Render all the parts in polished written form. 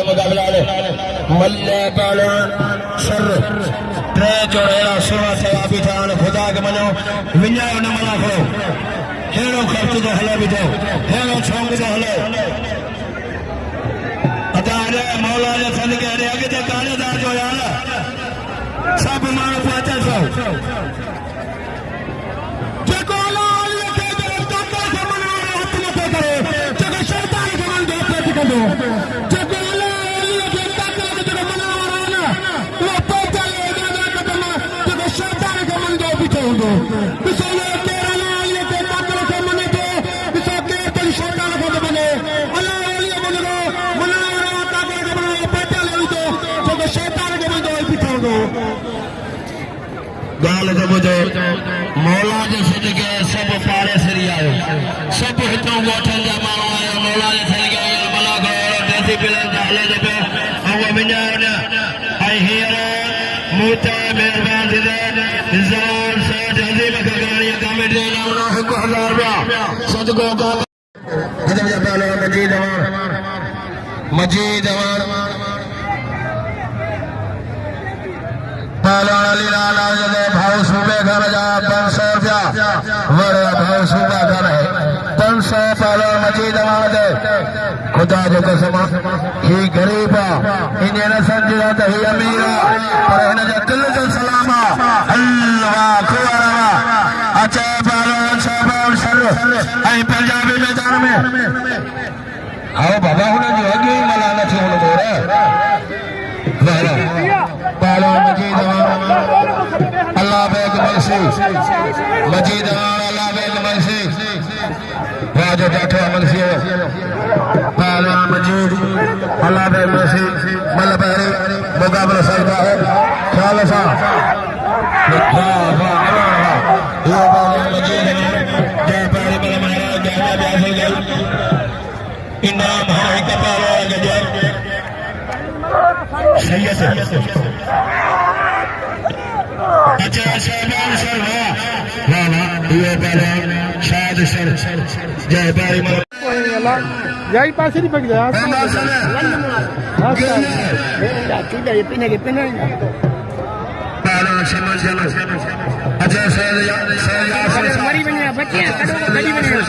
मुकाबला मल्ले पालन sir tray चौड़ेरा सोना सवा बिठान खुदा के मनो विन्याय न मना खो हेरो खर्च तो हले बिठो हेरो छोंग तो हले अतारे मौला ने सन के रे आगे ते कानेदार जो यार सब मानो पाचा सो जकोला ये के तक से मना हाथ में करे जग शैतान के मन दो पे करो जकोला ये के तक से मना वाला वो पाचा ले के जग शैतान के मन दो बिठो दो बिसोले तेरा ना ये के तक से मने दो बिसो के तो शैतान को बने अल्लाह वाली बनो मना वाला तक के बनो पाचा ले दो जग शैतान के मन दो बिठो दो गाल तो बुझो मौला जे सदके सब पारे सरी आयो सब हितों गोठन जा मानो आयो मौला जे सदके भला करो देसी पिलन हले जे अव विन्यान आई हियर मूता मेहरबान दे इंसान साथ हजीब खगानी कमेटी नामनो 1000 रुपया सदको का हिते जा पालो मजीद अवार पालन अली लाला जदे भाव सूबे घर जा 500 रुपया वरे भाव सूबा घर है 500 पालन मजीद आवाज खुदा जो कसम ही गरीबा इन्हें न समझा तो ही अमीरा पर इन जो दिल जो सलामा अल्लाह खुआरा अच्छा पालन सब सर आई पंजाबी मैदान में आओ बाबा होने जो अगे मलाना थी उन बोरे पालो मजीद अल्लाह बेग मर्सी मजीद अल्लाह बेग मर्सी राजो जाठो मर्सी पालो मजीद अल्लाह बेग मर्सी मल पहरे मुकाबला सजदा है ख्याल सा वाह वाह ये पालो मजीद जय पहरे मल महाराज जय ब्यास गई इनाम है कपालो गजर सही है अच्छा शहबान सर वाह वाह ये पहले शायद सर जय बारी मल यही पास नहीं पक गया ये पीने के पीने पहला समझ चलो अच्छा सर मरी बनिया बच्चे गली बनिया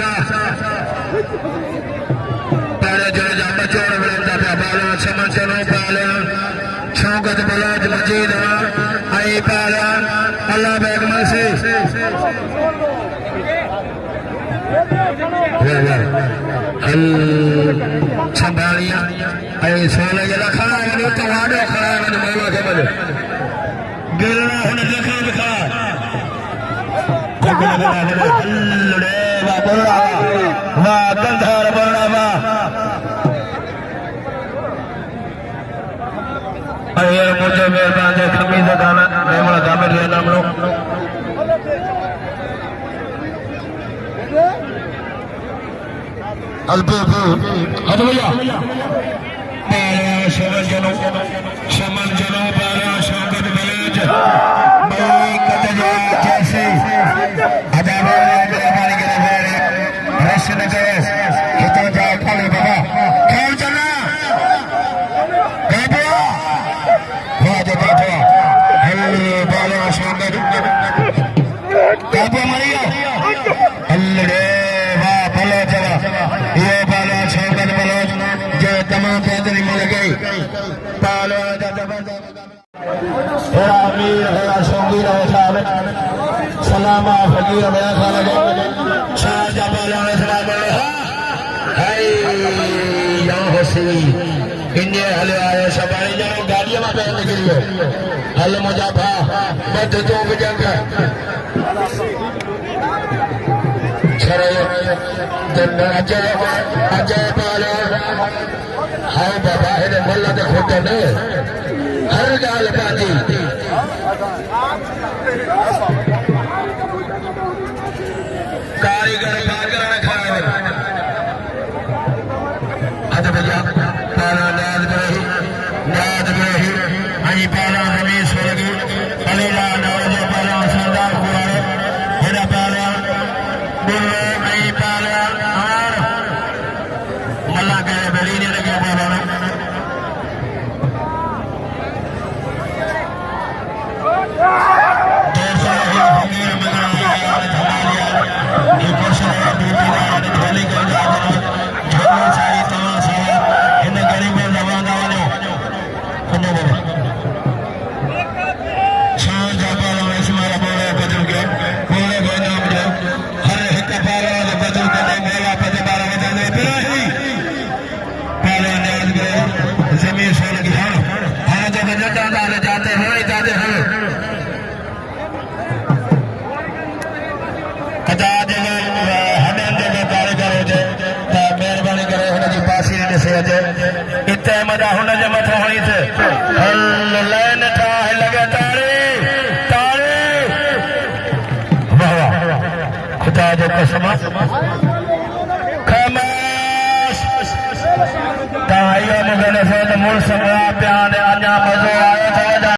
पहले जो जामा चोर बलंदा पे पहला समझ चलो पहले शौकत बलाज मजीद आई पहला अल्लाह बेग मर्सी संभालिया आई सोले जला खड़ा है नहीं तो वाडो खड़ा है मैंने मौला के बजे गिरना होने देखा दिखा हल्लुड़े वाह बोलना वाह गंधार बोलना वाह अरे मुझे मेहरबान है खमीज गाना मेमला गामे ले नाम लो अल्बे हट भैया पारा शमन जनो पारा शौकत बलेज भाई कतजा जैसे अदाबे मेहरबानी के लिए रस न करे हितो जा खाली बाबा खेल चलना सलामा फकीर मेरा खाना शाहजहां पालन सलाम इन्हें हले आए सबाई जाओ गाड़ियों में बैठने के लिए हल मुजाफा बद तो जंग अजय पालन हाँ बाबा है मल्ला तो खोटे ने हर गाल बाजी कारीगर बागर ने खाए अद भैया पाला नाद में ही आई पाला हमें स्वर्ग अलीला नवाज पाला सरदार कुआरे हेरा पाला बुल्लो आई पाला और मल्ला के बली ने लगे पाला जे इते मदा हुन जे मथो हुई थे हल लाइन ठाह लगे ताड़ी ताड़ी वाह वाह खुदा जो कसम खमास ताइयो मुगने से मूल संगा प्याने अन्या मजो